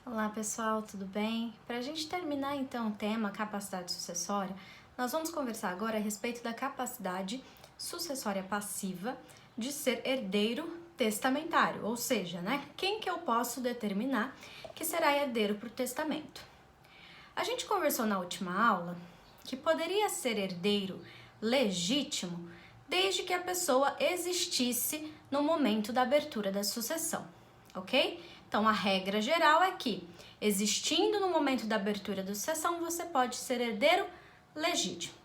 Olá pessoal, tudo bem? Para a gente terminar então o tema capacidade sucessória, nós vamos conversar agora a respeito da capacidade sucessória passiva de ser herdeiro testamentário, ou seja, quem que eu posso determinar que será herdeiro por testamento. A gente conversou na última aula que poderia ser herdeiro legítimo desde que a pessoa existisse no momento da abertura da sucessão, ok? Então, a regra geral é que, existindo no momento da abertura da sucessão, você pode ser herdeiro legítimo.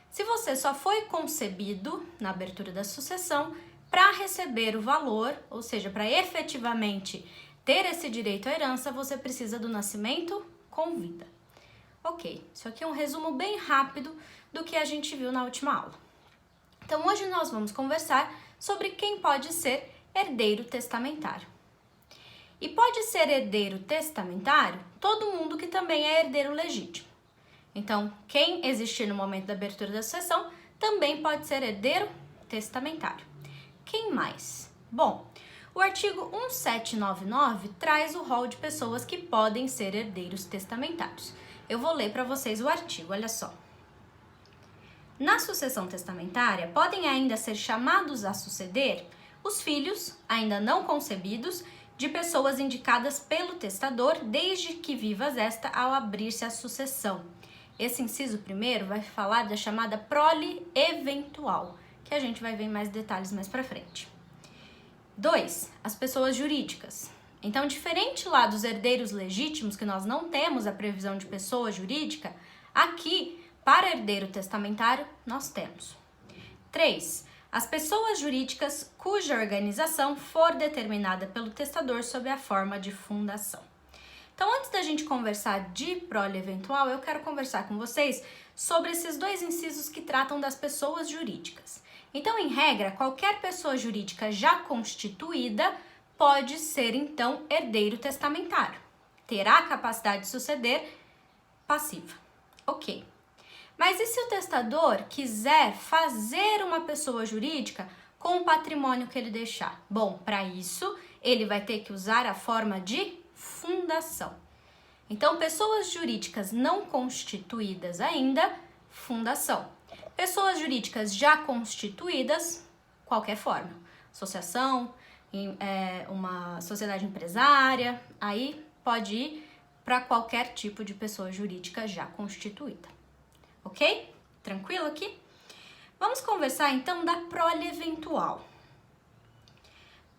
Se você só foi concebido na abertura da sucessão para receber o valor, ou seja, para efetivamente ter esse direito à herança, você precisa do nascimento com vida. Ok, isso aqui é um resumo bem rápido do que a gente viu na última aula. Então, hoje nós vamos conversar sobre quem pode ser herdeiro testamentário. E pode ser herdeiro testamentário todo mundo que também é herdeiro legítimo. Então, quem existir no momento da abertura da sucessão também pode ser herdeiro testamentário. Quem mais? Bom, o artigo 1799 traz o rol de pessoas que podem ser herdeiros testamentários. Eu vou ler para vocês o artigo, olha só. Na sucessão testamentária, podem ainda ser chamados a suceder os filhos, ainda não concebidos, de pessoas indicadas pelo testador desde que vivas esta ao abrir-se a sucessão. Esse inciso primeiro vai falar da chamada prole eventual, que a gente vai ver em mais detalhes mais para frente. 2. As pessoas jurídicas. Então, diferente lá dos herdeiros legítimos, que nós não temos a previsão de pessoa jurídica, aqui, para herdeiro testamentário, nós temos. 3. As pessoas jurídicas cuja organização for determinada pelo testador sob a forma de fundação. Então, antes da gente conversar de prole eventual, eu quero conversar com vocês sobre esses dois incisos que tratam das pessoas jurídicas. Então, em regra, qualquer pessoa jurídica já constituída pode ser, então, herdeiro testamentário. Terá a capacidade de suceder passiva. Ok. Mas e se o testador quiser fazer uma pessoa jurídica com o patrimônio que ele deixar? Bom, para isso, ele vai ter que usar a forma de fundação. Então, pessoas jurídicas não constituídas ainda, fundação. Pessoas jurídicas já constituídas, qualquer forma. Associação, uma sociedade empresária, aí pode ir para qualquer tipo de pessoa jurídica já constituída. Ok? Tranquilo aqui? Vamos conversar então da prole eventual.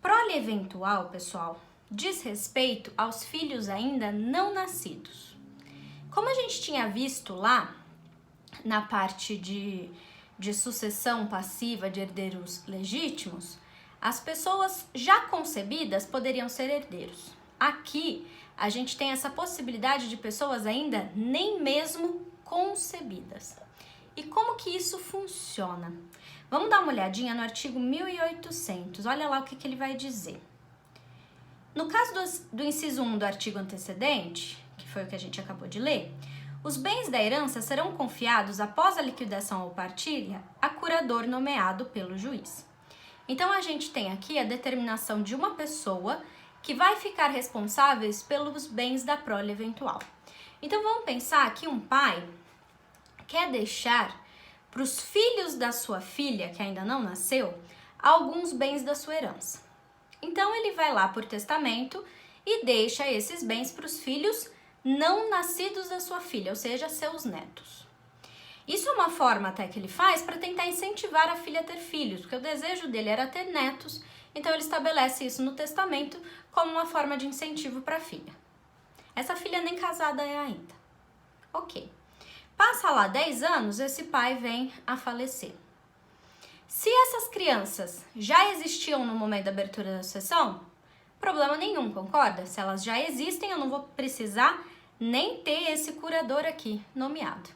Prole eventual, pessoal, diz respeito aos filhos ainda não nascidos. Como a gente tinha visto lá na parte de sucessão passiva de herdeiros legítimos, as pessoas já concebidas poderiam ser herdeiros. Aqui, a gente tem essa possibilidade de pessoas ainda nem mesmo concebidas. E como que isso funciona? Vamos dar uma olhadinha no artigo 1800, olha lá o que ele vai dizer. No caso do inciso 1 do artigo antecedente, que foi o que a gente acabou de ler, os bens da herança serão confiados após a liquidação ou partilha a curador nomeado pelo juiz. Então, a gente tem aqui a determinação de uma pessoa que vai ficar responsável pelos bens da prole eventual. Então, vamos pensar que um pai quer deixar para os filhos da sua filha, que ainda não nasceu, alguns bens da sua herança. Então, ele vai lá por testamento e deixa esses bens para os filhos não nascidos da sua filha, ou seja, seus netos. Isso é uma forma até que ele faz para tentar incentivar a filha a ter filhos, porque o desejo dele era ter netos, então ele estabelece isso no testamento como uma forma de incentivo para a filha. Essa filha nem casada é ainda. Ok. Passa lá 10 anos, esse pai vem a falecer. Se essas crianças já existiam no momento da abertura da sucessão, problema nenhum, concorda? Se elas já existem, eu não vou precisar nem ter esse curador aqui nomeado.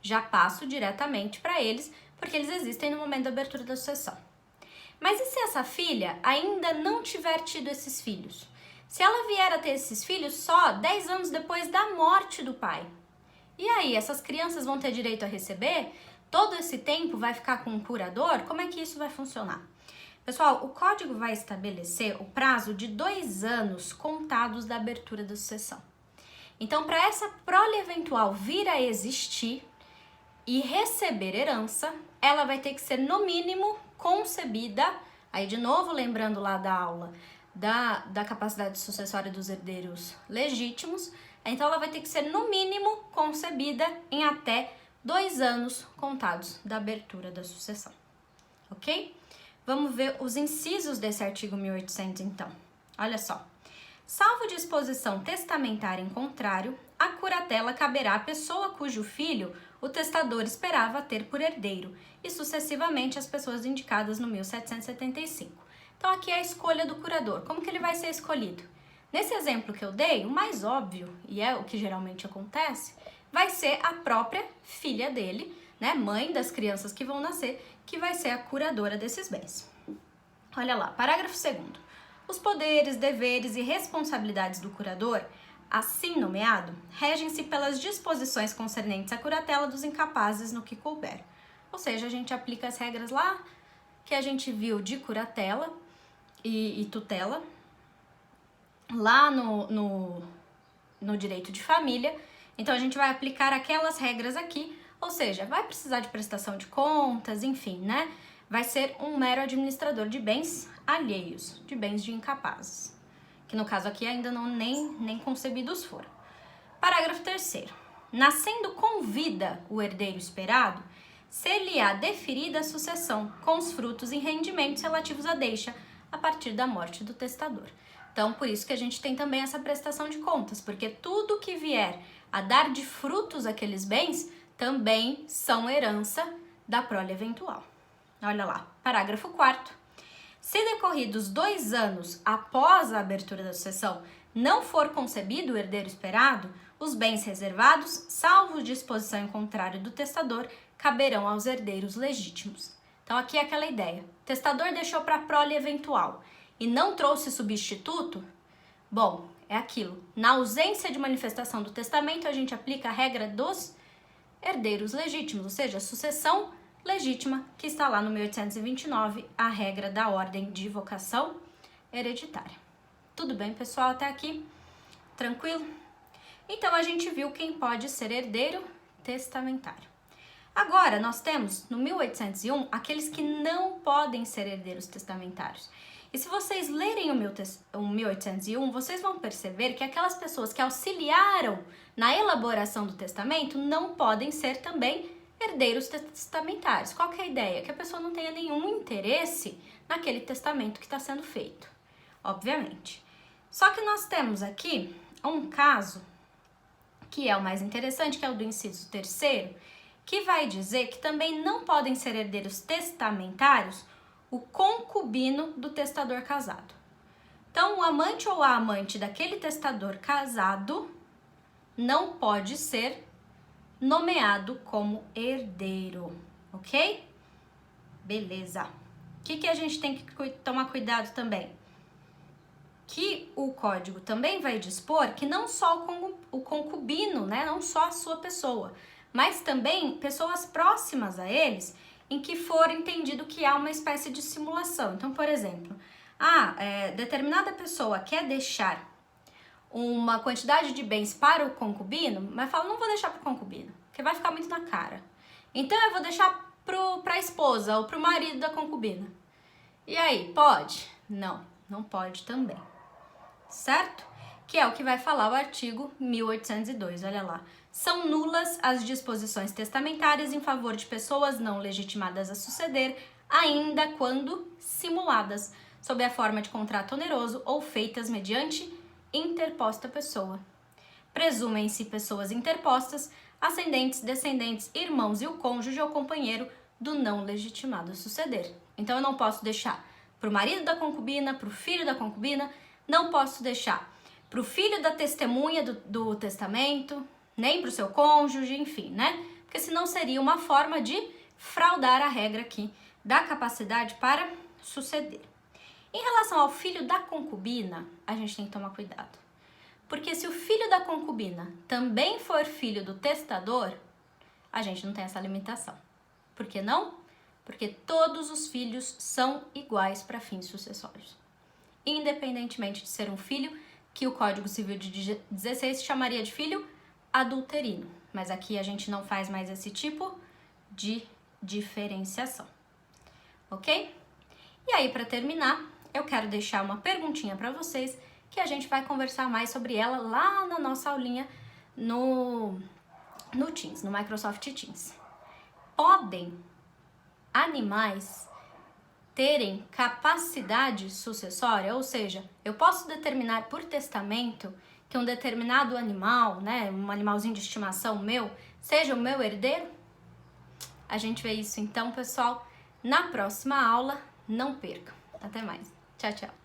Já passo diretamente para eles, porque eles existem no momento da abertura da sucessão. Mas e se essa filha ainda não tiver tido esses filhos? Se ela vier a ter esses filhos só 10 anos depois da morte do pai? E aí, essas crianças vão ter direito a receber? Todo esse tempo vai ficar com um curador? Como é que isso vai funcionar? Pessoal, o código vai estabelecer o prazo de 2 anos contados da abertura da sucessão. Então, para essa prole eventual vir a existir e receber herança, ela vai ter que ser, no mínimo, concebida, aí de novo lembrando lá da aula da capacidade sucessória dos herdeiros legítimos, então ela vai ter que ser, no mínimo, concebida em até 2 anos contados da abertura da sucessão, ok? Vamos ver os incisos desse artigo 1800, então. Olha só. Salvo disposição testamentária em contrário, a curatela caberá à pessoa cujo filho o testador esperava ter por herdeiro e sucessivamente às pessoas indicadas no 1775. Então aqui é a escolha do curador. Como que ele vai ser escolhido? Nesse exemplo que eu dei, o mais óbvio, e é o que geralmente acontece, vai ser a própria filha dele, né, mãe das crianças que vão nascer, que vai ser a curadora desses bens. Olha lá, parágrafo 2º. Os poderes, deveres e responsabilidades do curador, assim nomeado, regem-se pelas disposições concernentes à curatela dos incapazes no que couber. Ou seja, a gente aplica as regras lá que a gente viu de curatela e tutela, lá no direito de família. Então, a gente vai aplicar aquelas regras aqui, ou seja, vai precisar de prestação de contas, enfim, né? Vai ser um mero administrador de bens alheios, de bens de incapazes, que no caso aqui ainda não nem concebidos foram. Parágrafo 3º. Nascendo com vida o herdeiro esperado, ser-lhe-á deferida a sucessão com os frutos e rendimentos relativos à deixa a partir da morte do testador. Então, por isso que a gente tem também essa prestação de contas, porque tudo que vier a dar de frutos aqueles bens também são herança da prole eventual. Olha lá, parágrafo 4º. Se decorridos 2 anos após a abertura da sucessão não for concebido o herdeiro esperado, os bens reservados, salvo disposição em contrário do testador, caberão aos herdeiros legítimos. Então aqui é aquela ideia. O testador deixou para a prole eventual e não trouxe substituto? Bom, é aquilo. Na ausência de manifestação do testamento, a gente aplica a regra dos herdeiros legítimos, ou seja, a sucessão legítima, que está lá no 1829, a regra da ordem de vocação hereditária. Tudo bem, pessoal, até aqui? Tranquilo? Então, a gente viu quem pode ser herdeiro testamentário. Agora, nós temos, no 1801, aqueles que não podem ser herdeiros testamentários. E se vocês lerem o 1801, vocês vão perceber que aquelas pessoas que auxiliaram na elaboração do testamento não podem ser também herdeiros testamentários. Qual que é a ideia? Que a pessoa não tenha nenhum interesse naquele testamento que está sendo feito, obviamente. Só que nós temos aqui um caso que é o mais interessante, que é o do inciso 3º, que vai dizer que também não podem ser herdeiros testamentários o concubino do testador casado. Então, o amante ou a amante daquele testador casado não pode ser nomeado como herdeiro, ok? Beleza. O que a gente tem que tomar cuidado também? Que o código também vai dispor que não só o concubino, né, não só a sua pessoa, mas também pessoas próximas a eles, em que for entendido que há uma espécie de simulação. Então, por exemplo, determinada pessoa quer deixar uma quantidade de bens para o concubino, mas fala, não vou deixar para o concubino, porque vai ficar muito na cara. Então, eu vou deixar para a esposa ou para o marido da concubina. E aí, pode? Não, não pode também. Certo? Que é o que vai falar o artigo 1802, olha lá. São nulas as disposições testamentárias em favor de pessoas não legitimadas a suceder, ainda quando simuladas, sob a forma de contrato oneroso ou feitas mediante interposta pessoa. Presumem-se pessoas interpostas, ascendentes, descendentes, irmãos e o cônjuge ou companheiro do não legitimado a suceder. Então, eu não posso deixar para o marido da concubina, para o filho da concubina, não posso deixar para o filho da testemunha do testamento, nem para o seu cônjuge, enfim, né? Porque senão seria uma forma de fraudar a regra aqui da capacidade para suceder. Em relação ao filho da concubina, a gente tem que tomar cuidado. Porque se o filho da concubina também for filho do testador, a gente não tem essa limitação. Por que não? Porque todos os filhos são iguais para fins sucessórios. Independentemente de ser um filho que o Código Civil de 16 chamaria de filho adulterino. Mas aqui a gente não faz mais esse tipo de diferenciação, ok? E aí, para terminar, eu quero deixar uma perguntinha para vocês, que a gente vai conversar mais sobre ela lá na nossa aulinha no Teams, no Microsoft Teams. Podem animais terem capacidade sucessória? Ou seja, eu posso determinar por testamento que um determinado animal, né, um animalzinho de estimação meu, seja o meu herdeiro? A gente vê isso então, pessoal, na próxima aula. Não percam. Até mais. Tchau, tchau.